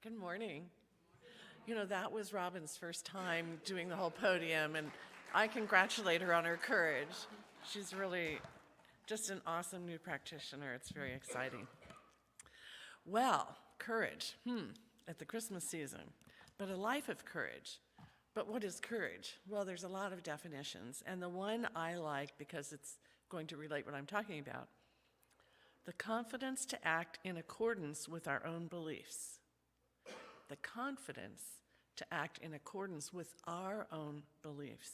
Good morning. You know, that was Robin's first time doing the whole podium, and I congratulate her on her courage. She's really just an awesome new practitioner. It's very exciting. Well, courage, at the Christmas season, but a life of courage. But what is courage? Well, there's a lot of definitions, and the one I like because it's going to relate what I'm talking about, the confidence to act in accordance with our own beliefs. The confidence to act in accordance with our own beliefs.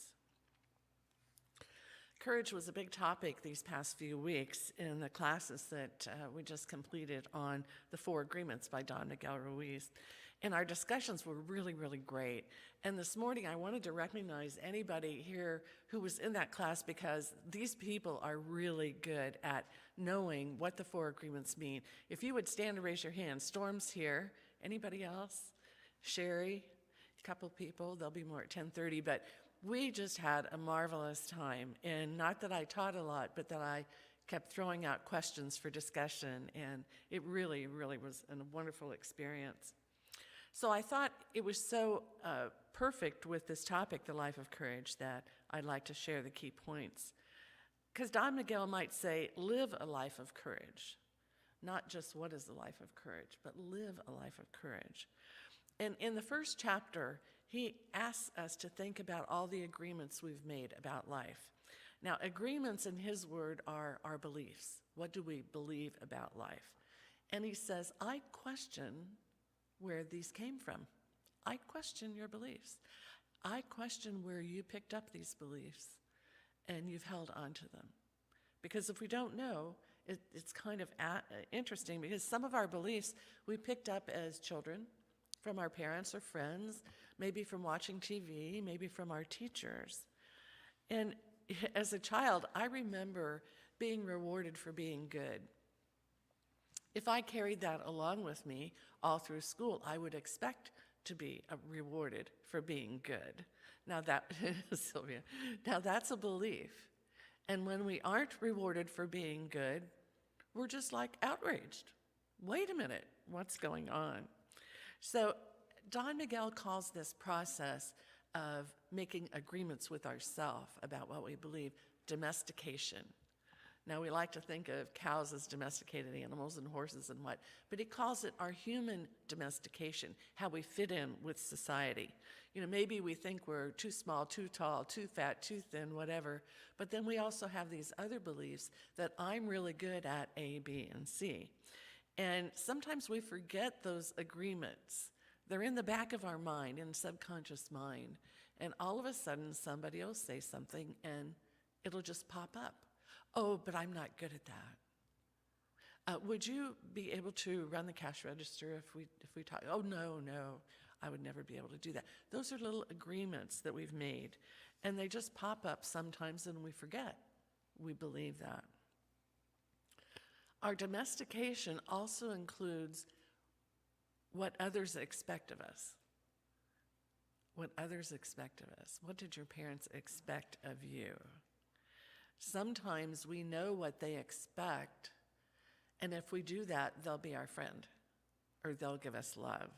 Courage was a big topic these past few weeks in the classes that we just completed on the Four Agreements by Don Miguel Ruiz. And our discussions were really, really great. And this morning I wanted to recognize anybody here who was in that class because these people are really good at knowing what the Four Agreements mean. If you would stand and raise your hand. Storm's here. Anybody else? Sherry? A couple people. There'll be more at 10:30. But we just had a marvelous time. And not that I taught a lot, but that I kept throwing out questions for discussion. And it really, really was a wonderful experience. So I thought it was so perfect with this topic, the life of courage, that I'd like to share the key points. Because Don Miguel might say, live a life of courage. Not just what is the life of courage, but live a life of courage. And in the first chapter, he asks us to think about all the agreements we've made about life. Now, agreements in his word are our beliefs. What do we believe about life? And he says, I question where these came from. I question your beliefs. I question where you picked up these beliefs and you've held on to them. Because if we don't know, it's kind of interesting because some of our beliefs we picked up as children from our parents or friends, maybe from watching TV, maybe from our teachers. And as a child, I remember being rewarded for being good. If I carried that along with me all through school, I would expect to be rewarded for being good. Now that, Sylvia, now that's a belief. And when we aren't rewarded for being good, we're just like outraged. Wait a minute, what's going on? So Don Miguel calls this process of making agreements with ourselves about what we believe domestication. Now, we like to think of cows as domesticated animals and horses and what, but he calls it our human domestication, how we fit in with society. You know, maybe we think we're too small, too tall, too fat, too thin, whatever, but then we also have these other beliefs that I'm really good at A, B, and C. And sometimes we forget those agreements. They're in the back of our mind, in subconscious mind, and all of a sudden somebody will say something and it'll just pop up. Oh, but I'm not good at that. Would you be able to run the cash register if we talk? Oh, no, I would never be able to do that. Those are little agreements that we've made, and they just pop up sometimes and we forget we believe that. Our domestication also includes what others expect of us. What others expect of us. What did your parents expect of you? Sometimes we know what they expect, and if we do that, they'll be our friend, or they'll give us love.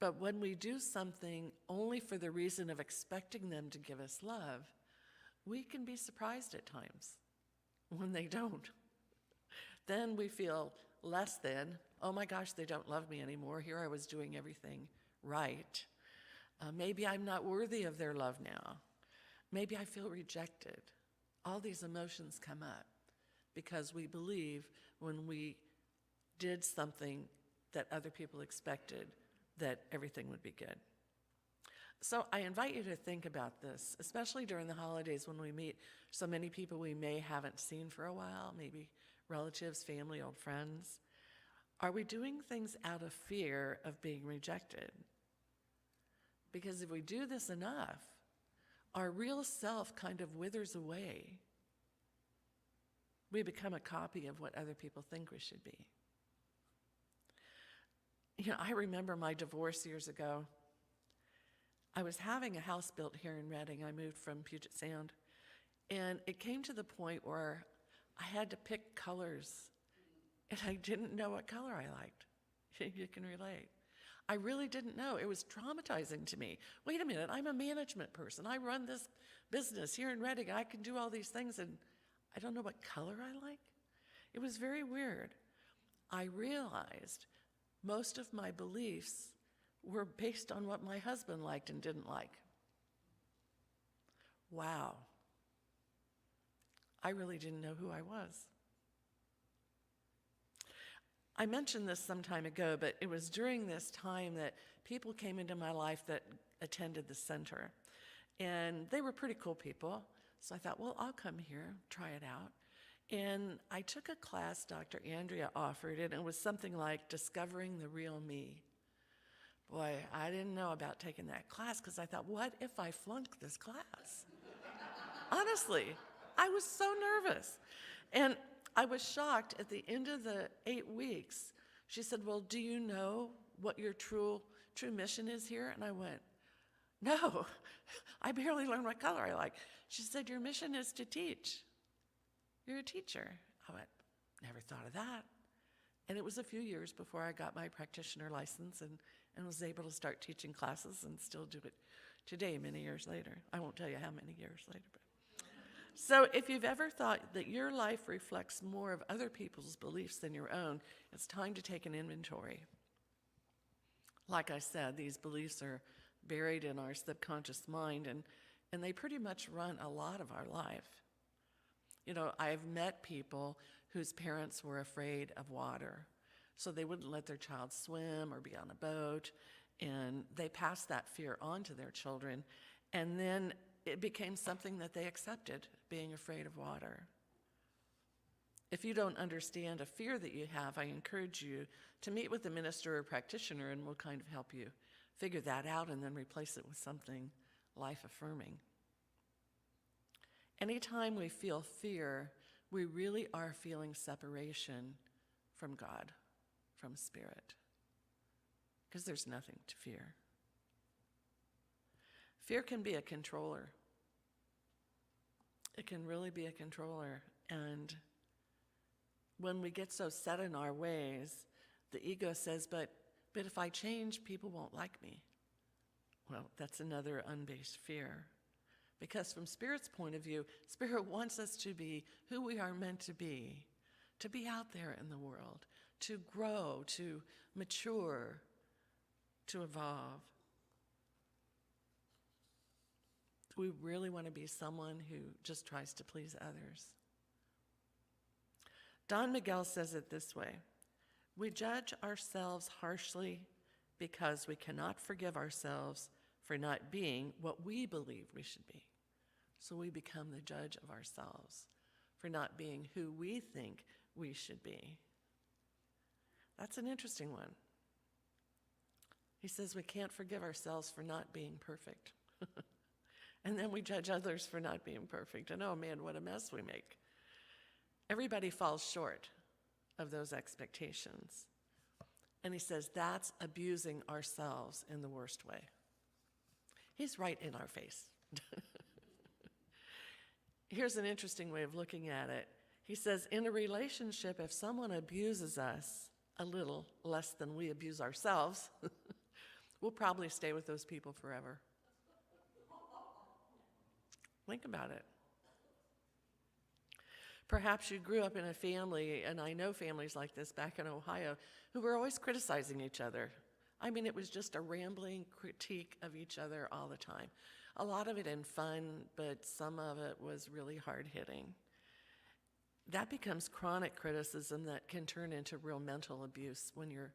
But when we do something only for the reason of expecting them to give us love, we can be surprised at times when they don't. Then we feel less than, oh my gosh, they don't love me anymore. Here I was doing everything right. Maybe I'm not worthy of their love now. Maybe I feel rejected. All these emotions come up because we believe when we did something that other people expected that everything would be good. So I invite you to think about this, especially during the holidays when we meet so many people we may haven't seen for a while, maybe relatives, family, old friends. Are we doing things out of fear of being rejected? Because if we do this enough, our real self kind of withers away. We become a copy of what other people think we should be. You know, I remember my divorce years ago. I was having a house built here in Redding. I moved from Puget Sound. And it came to the point where I had to pick colors. And I didn't know what color I liked. You can relate. I really didn't know. It was traumatizing to me. Wait a minute, I'm a management person. I run this business here in Redding. I can do all these things, and I don't know what color I like. It was very weird. I realized most of my beliefs were based on what my husband liked and didn't like. Wow. I really didn't know who I was. I mentioned this some time ago, but it was during this time that people came into my life that attended the center. And they were pretty cool people. So I thought, well, I'll come here, try it out. And I took a class Dr. Andrea offered, and it was something like Discovering the Real Me. Boy, I didn't know about taking that class because I thought, what if I flunk this class? Honestly, I was so nervous. And I was shocked at the end of the 8 weeks. She said, well, do you know what your true mission is here? And I went, no, I barely learned what color I like. She said, your mission is to teach. You're a teacher. I went, never thought of that. And it was a few years before I got my practitioner license and was able to start teaching classes and still do it today, many years later. I won't tell you how many years later. But. So if you've ever thought that your life reflects more of other people's beliefs than your own, it's time to take an inventory. Like I said, these beliefs are buried in our subconscious mind, and they pretty much run a lot of our life. You know, I've met people whose parents were afraid of water, so they wouldn't let their child swim or be on a boat, and they passed that fear on to their children, and then it became something that they accepted, being afraid of water. If you don't understand a fear that you have, I encourage you to meet with a minister or practitioner, and we'll kind of help you figure that out and then replace it with something life-affirming. Anytime we feel fear, we really are feeling separation from God, from Spirit, because there's nothing to fear. Fear can be a controller. It can really be a controller. And when we get so set in our ways, the ego says, but if I change, people won't like me. Well, that's another unbased fear. Because from Spirit's point of view, Spirit wants us to be who we are meant to be out there in the world, to grow, to mature, to evolve. We really want to be someone who just tries to please others. Don Miguel says it this way: we judge ourselves harshly because we cannot forgive ourselves for not being what we believe we should be. So we become the judge of ourselves for not being who we think we should be. That's an interesting one. He says we can't forgive ourselves for not being perfect. And then we judge others for not being perfect. And oh man, what a mess we make. Everybody falls short of those expectations. And he says that's abusing ourselves in the worst way. He's right in our face. Here's an interesting way of looking at it. He says, in a relationship, if someone abuses us a little less than we abuse ourselves, we'll probably stay with those people forever. Think about it. Perhaps you grew up in a family, and I know families like this back in Ohio, who were always criticizing each other. I mean, it was just a rambling critique of each other all the time. A lot of it in fun, but some of it was really hard-hitting. That becomes chronic criticism that can turn into real mental abuse when you're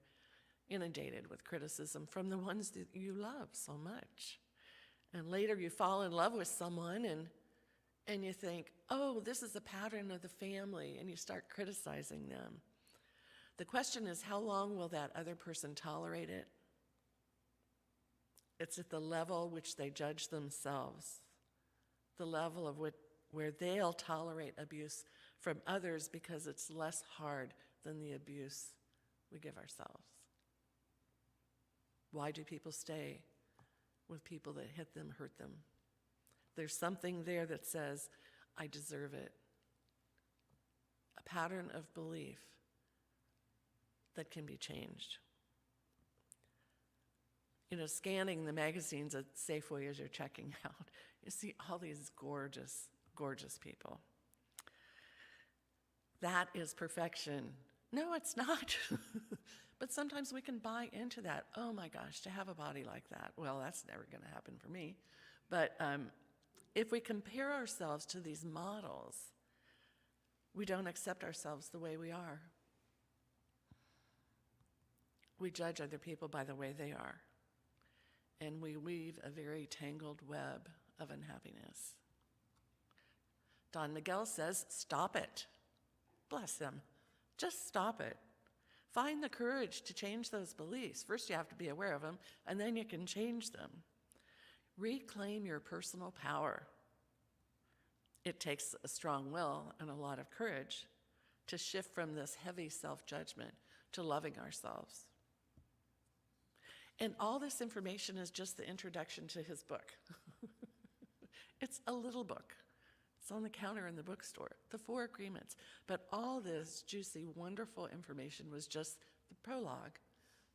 inundated with criticism from the ones that you love so much. And later you fall in love with someone and you think, oh, this is a pattern of the family, and you start criticizing them. The question is, how long will that other person tolerate it? It's at the level which they judge themselves, the level of where they'll tolerate abuse from others because it's less hard than the abuse we give ourselves. Why do people stay with people that hit them, hurt them? There's something there that says, I deserve it. A pattern of belief that can be changed. scanning the magazines at Safeway as you're checking out. You see all these gorgeous, gorgeous people. That is perfection. No, it's not. But sometimes we can buy into that. Oh my gosh, to have a body like that. Well, that's never going to happen for me. But if we compare ourselves to these models, we don't accept ourselves the way we are. We judge other people by the way they are. And we weave a very tangled web of unhappiness. Don Miguel says, stop it. Bless him. Just stop it. Find the courage to change those beliefs. First, you have to be aware of them, and then you can change them. Reclaim your personal power. It takes a strong will and a lot of courage to shift from this heavy self-judgment to loving ourselves. And all this information is just the introduction to his book. It's a little book. It's on the counter in the bookstore, the 4 Agreements. But all this juicy, wonderful information was just the prologue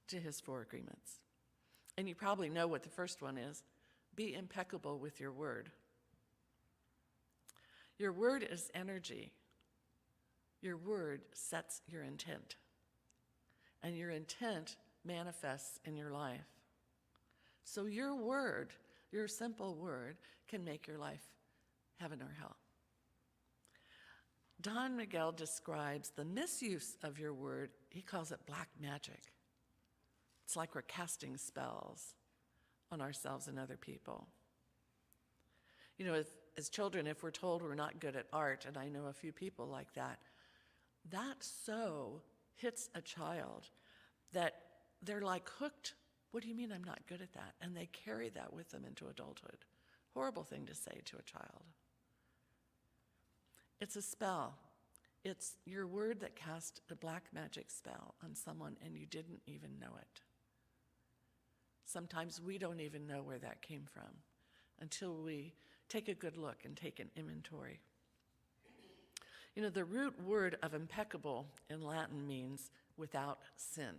to his 4 Agreements. And you probably know what the first one is. Be impeccable with your word. Your word is energy. Your word sets your intent. And your intent manifests in your life. So your word, your simple word, can make your life heaven or hell. Don Miguel describes the misuse of your word. He calls it black magic. It's like we're casting spells on ourselves and other people. As children, if we're told we're not good at art, and I know a few people like that, that so hits a child that they're like hooked. What do you mean I'm not good at that? And they carry that with them into adulthood. Horrible thing to say to a child. It's a spell. It's your word that cast a black magic spell on someone and you didn't even know it. Sometimes we don't even know where that came from until we take a good look and take an inventory. The root word of impeccable in Latin means without sin.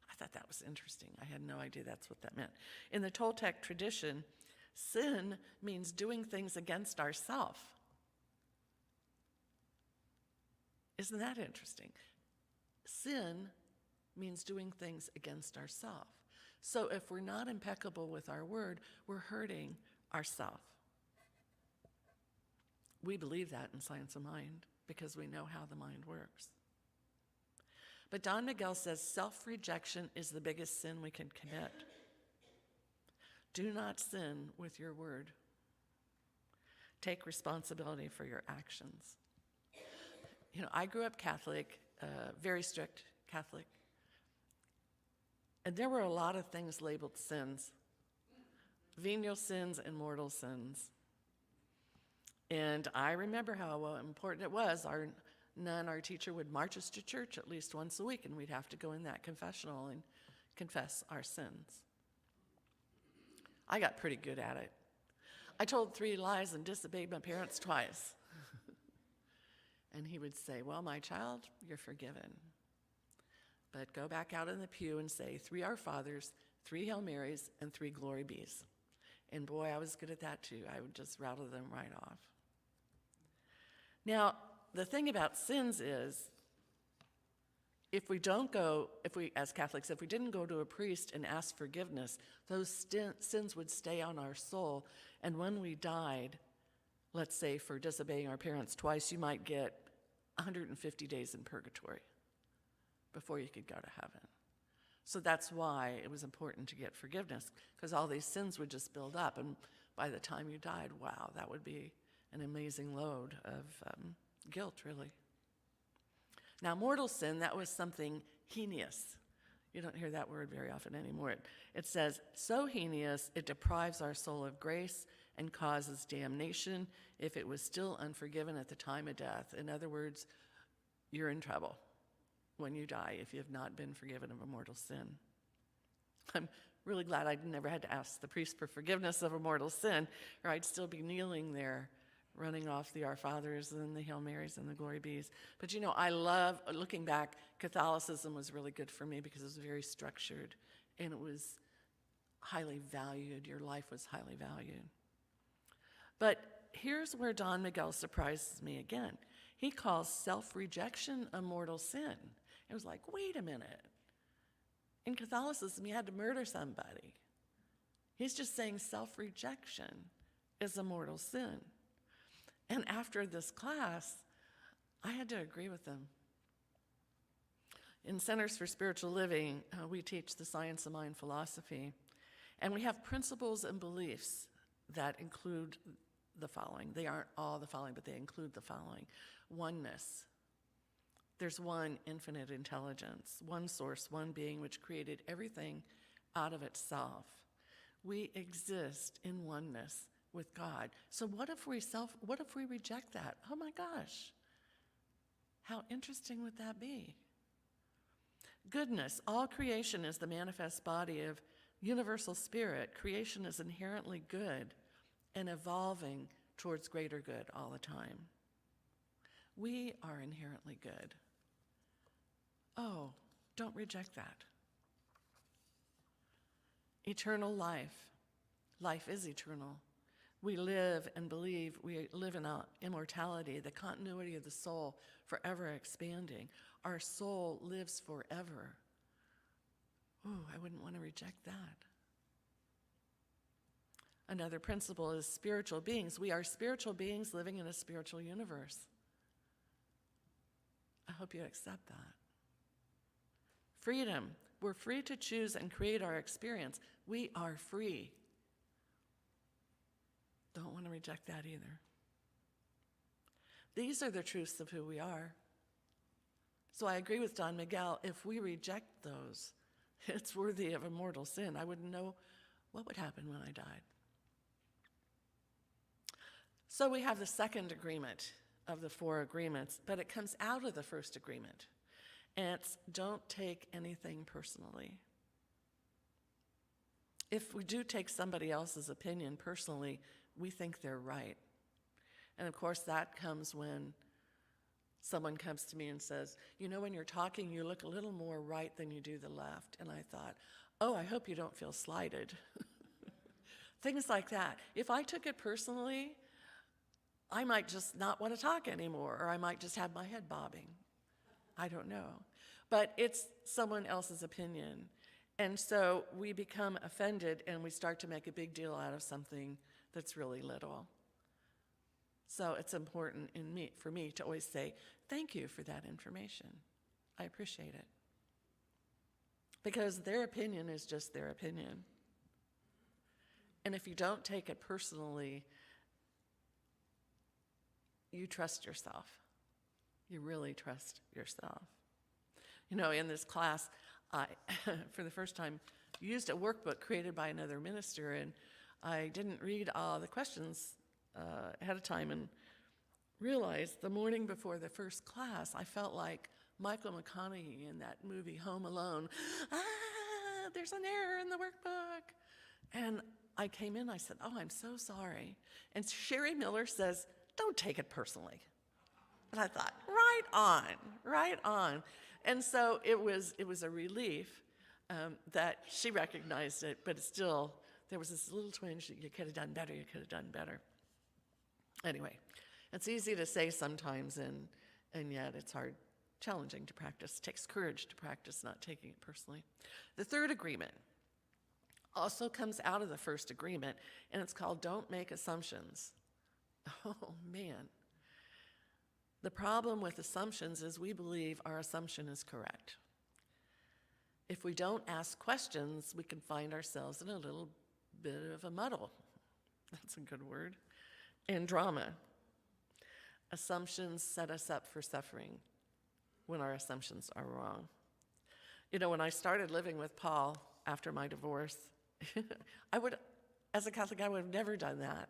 I thought that was interesting. I had no idea that's what that meant. In the Toltec tradition, sin means doing things against ourselves. Isn't that interesting? Sin means doing things against ourselves. So if we're not impeccable with our word, we're hurting ourselves. We believe that in Science of Mind because we know how the mind works. But Don Miguel says self-rejection is the biggest sin we can commit. Do not sin with your word. Take responsibility for your actions. I grew up Catholic, very strict Catholic. And there were a lot of things labeled sins. Venial sins and mortal sins. And I remember how important it was. Our teacher, would march us to church at least once a week, and we'd have to go in that confessional and confess our sins. I got pretty good at it. I told 3 lies and disobeyed my parents twice. And he would say, well, my child, you're forgiven. But go back out in the pew and say 3 Our Fathers, 3 Hail Marys, and 3 Glory Bees. And boy, I was good at that too. I would just rattle them right off. Now, the thing about sins is, as Catholics, if we didn't go to a priest and ask forgiveness, those sins would stay on our soul. And when we died, let's say for disobeying our parents twice, you might get 150 days in purgatory before you could go to heaven. So that's why it was important to get forgiveness, because all these sins would just build up. And by the time you died, wow, that would be an amazing load of guilt, really. Now, mortal sin, that was something heinous. You don't hear that word very often anymore. It says, so heinous, it deprives our soul of grace and causes damnation if it was still unforgiven at the time of death. In other words, you're in trouble when you die if you have not been forgiven of a mortal sin. I'm really glad I never had to ask the priest for forgiveness of a mortal sin, or I'd still be kneeling there running off the Our Fathers and the Hail Marys and the Glory Bees. But I love, looking back, Catholicism was really good for me because it was very structured, and it was highly valued. Your life was highly valued. But here's where Don Miguel surprises me again. He calls self-rejection a mortal sin. It was like, wait a minute. In Catholicism, you had to murder somebody. He's just saying self-rejection is a mortal sin. And after this class, I had to agree with him. In Centers for Spiritual Living, we teach the science of mind philosophy, and we have principles and beliefs that include the following. They aren't all the following, but they include the following. Oneness. There's one infinite intelligence, one source, one being which created everything out of itself. We exist in oneness with God. So what if we reject that? Oh my gosh. How interesting would that be? Goodness. All creation is the manifest body of universal spirit. Creation is inherently good and evolving towards greater good all the time. We are inherently good. Oh, don't reject that. Eternal life. Life is eternal. We live and believe we live in immortality, the continuity of the soul forever expanding. Our soul lives forever. Ooh, I wouldn't want to reject that. Another principle is spiritual beings. We are spiritual beings living in a spiritual universe. I hope you accept that. Freedom. We're free to choose and create our experience. We are free. Don't want to reject that either. These are the truths of who we are. So I agree with Don Miguel. If we reject those, it's worthy of a mortal sin. I wouldn't know what would happen when I died. So we have the second agreement of the 4 agreements, but it comes out of the first agreement. And it's don't take anything personally. If we do take somebody else's opinion personally, we think they're right. And of course, that comes when someone comes to me and says, you know, when you're talking, you look a little more right than you do the left. And I thought, oh, I hope you don't feel slighted. Things like that. If I took it personally, I might just not want to talk anymore, or I might just have my head bobbing. I don't know. But it's someone else's opinion. And so we become offended and we start to make a big deal out of something that's really little. So it's important for me to always say, thank you for that information. I appreciate it. Because their opinion is just their opinion. And if you don't take it personally, you trust yourself. You really trust yourself. You know, in this class, I, for the first time, used a workbook created by another minister, and I didn't read all the questions ahead of time and realized the morning before the first class, I felt like Michael McConaughey in that movie Home Alone. There's an error in the workbook. And I came in, I said, oh, I'm so sorry. And Sherry Miller says, don't take it personally. And I thought, right on. And so it was a relief that she recognized it, but it's still, there was this little twinge that you could have done better. Anyway, it's easy to say sometimes, and yet it's hard, challenging to practice. It takes courage to practice not taking it personally. The third agreement also comes out of the first agreement, and it's called don't make assumptions. Oh, man. The problem with assumptions is we believe our assumption is correct. If we don't ask questions, we can find ourselves in a little bit of a muddle. That's a good word. And drama. Assumptions set us up for suffering when our assumptions are wrong. You know, when I started living with Paul after my divorce, as a Catholic, I would have never done that.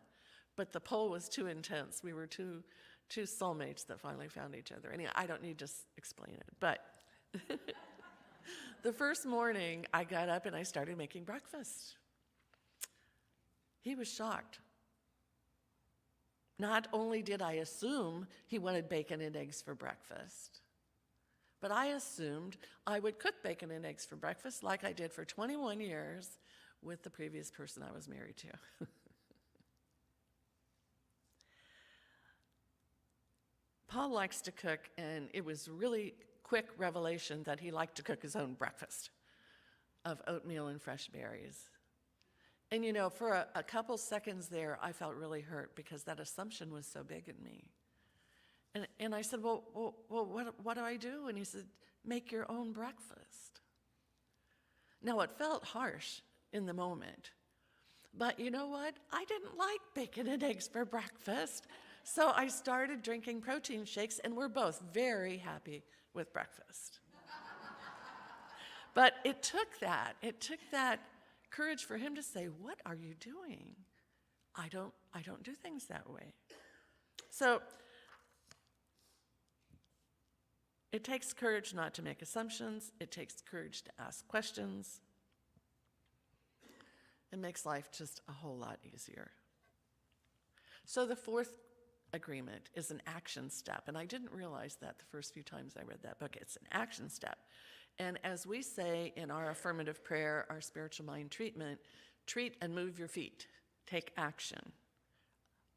But the pull was too intense. We were two soulmates that finally found each other. Anyway, I don't need to explain it. But the first morning, I got up and I started making breakfast. He was shocked. Not only did I assume he wanted bacon and eggs for breakfast, but I assumed I would cook bacon and eggs for breakfast like I did for 21 years with the previous person I was married to. Paul likes to cook, and it was really quick revelation that he liked to cook his own breakfast of oatmeal and fresh berries. And you know, for a couple seconds there, I felt really hurt because that assumption was so big in me. And I said, well, what do I do? And he said, make your own breakfast. Now, it felt harsh in the moment, but you know what? I didn't like bacon and eggs for breakfast. So I started drinking protein shakes, and we're both very happy with breakfast. But it took that courage for him to say, what are you doing? I don't do things that way. So it takes courage not to make assumptions. It takes courage to ask questions. It makes life just a whole lot easier. So the fourth agreement is an action step, and I didn't realize that the first few times I read that book. It's an action step. And as we say in our affirmative prayer, our spiritual mind treatment, treat and move your feet. Take action.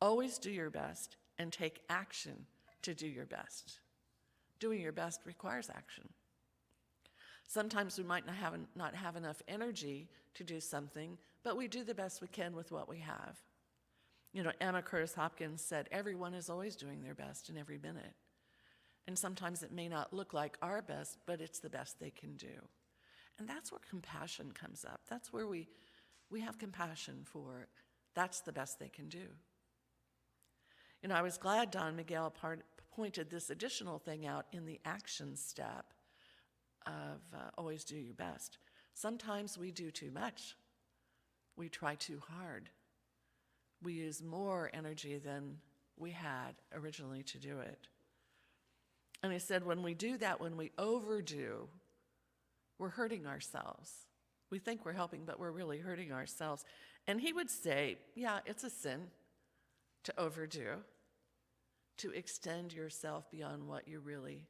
Always do your best and take action to do your best. Doing your best requires action. Sometimes we might not have enough energy to do something, but we do the best we can with what we have. You know, Emma Curtis Hopkins said, everyone is always doing their best in every minute. And sometimes it may not look like our best, but it's the best they can do. And that's where compassion comes up. That's where we have compassion for, that's the best they can do. You know, I was glad Don Miguel pointed this additional thing out in the action step of always do your best. Sometimes we do too much. We try too hard. We use more energy than we had originally to do it. And he said when we do that, when we overdo, we're hurting ourselves. We think we're helping, but we're really hurting ourselves. And he would say, yeah, it's a sin to overdo, to extend yourself beyond what you really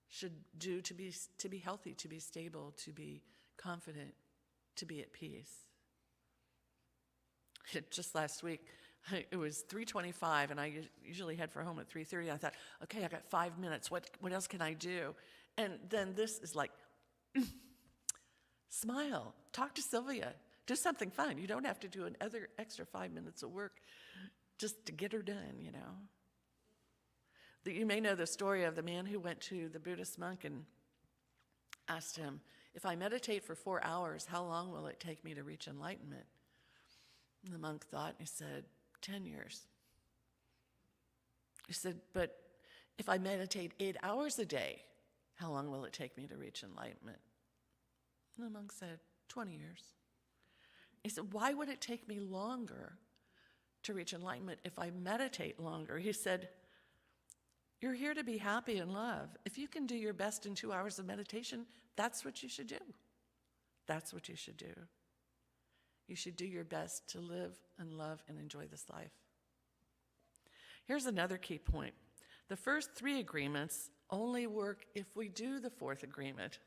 should do to be healthy, to be stable, to be confident, to be at peace. Just last week, it was 3:25, and I usually head for home at 3:30. I thought, okay, I got 5 minutes. What else can I do? And then this is like, smile, talk to Sylvia, do something fun. You don't have to do another extra 5 minutes of work just to get her done, you know. You may know the story of the man who went to the Buddhist monk and asked him, if I meditate for 4 hours, how long will it take me to reach enlightenment? And the monk thought, and he said, 10 years. He said, but if I meditate 8 hours a day, how long will it take me to reach enlightenment? And the monk said, 20 years. He said, why would it take me longer to reach enlightenment if I meditate longer? He said, you're here to be happy and love. If you can do your best in 2 hours of meditation, that's what you should do. That's what you should do. You should do your best to live and love and enjoy this life. Here's another key point. The first 3 agreements only work if we do the 4th agreement.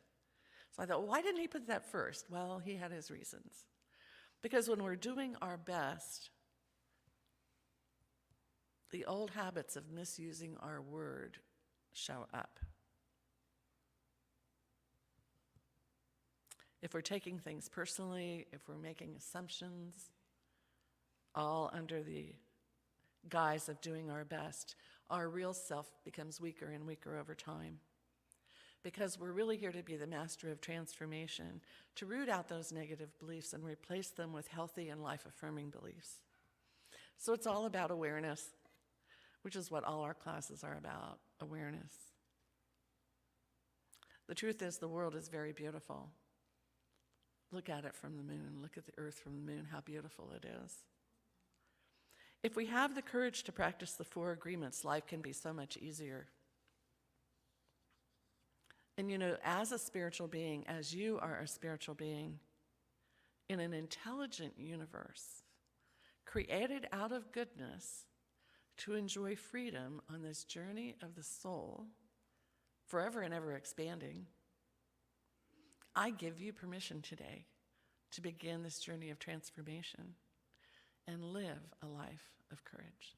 So I thought, well, why didn't he put that first? Well, he had his reasons. Because when we're doing our best, the old habits of misusing our word show up. If we're taking things personally, if we're making assumptions, all under the guise of doing our best, our real self becomes weaker and weaker over time. Because we're really here to be the master of transformation, to root out those negative beliefs and replace them with healthy and life-affirming beliefs. So it's all about awareness, which is what all our classes are about, awareness. The truth is, the world is very beautiful. Look at it from the moon. Look at the earth from the moon, how beautiful it is. If we have the courage to practice the 4 agreements, life can be so much easier. And you know, as a spiritual being, as you are a spiritual being, in an intelligent universe, created out of goodness, to enjoy freedom on this journey of the soul, forever and ever expanding, I give you permission today to begin this journey of transformation and live a life of courage.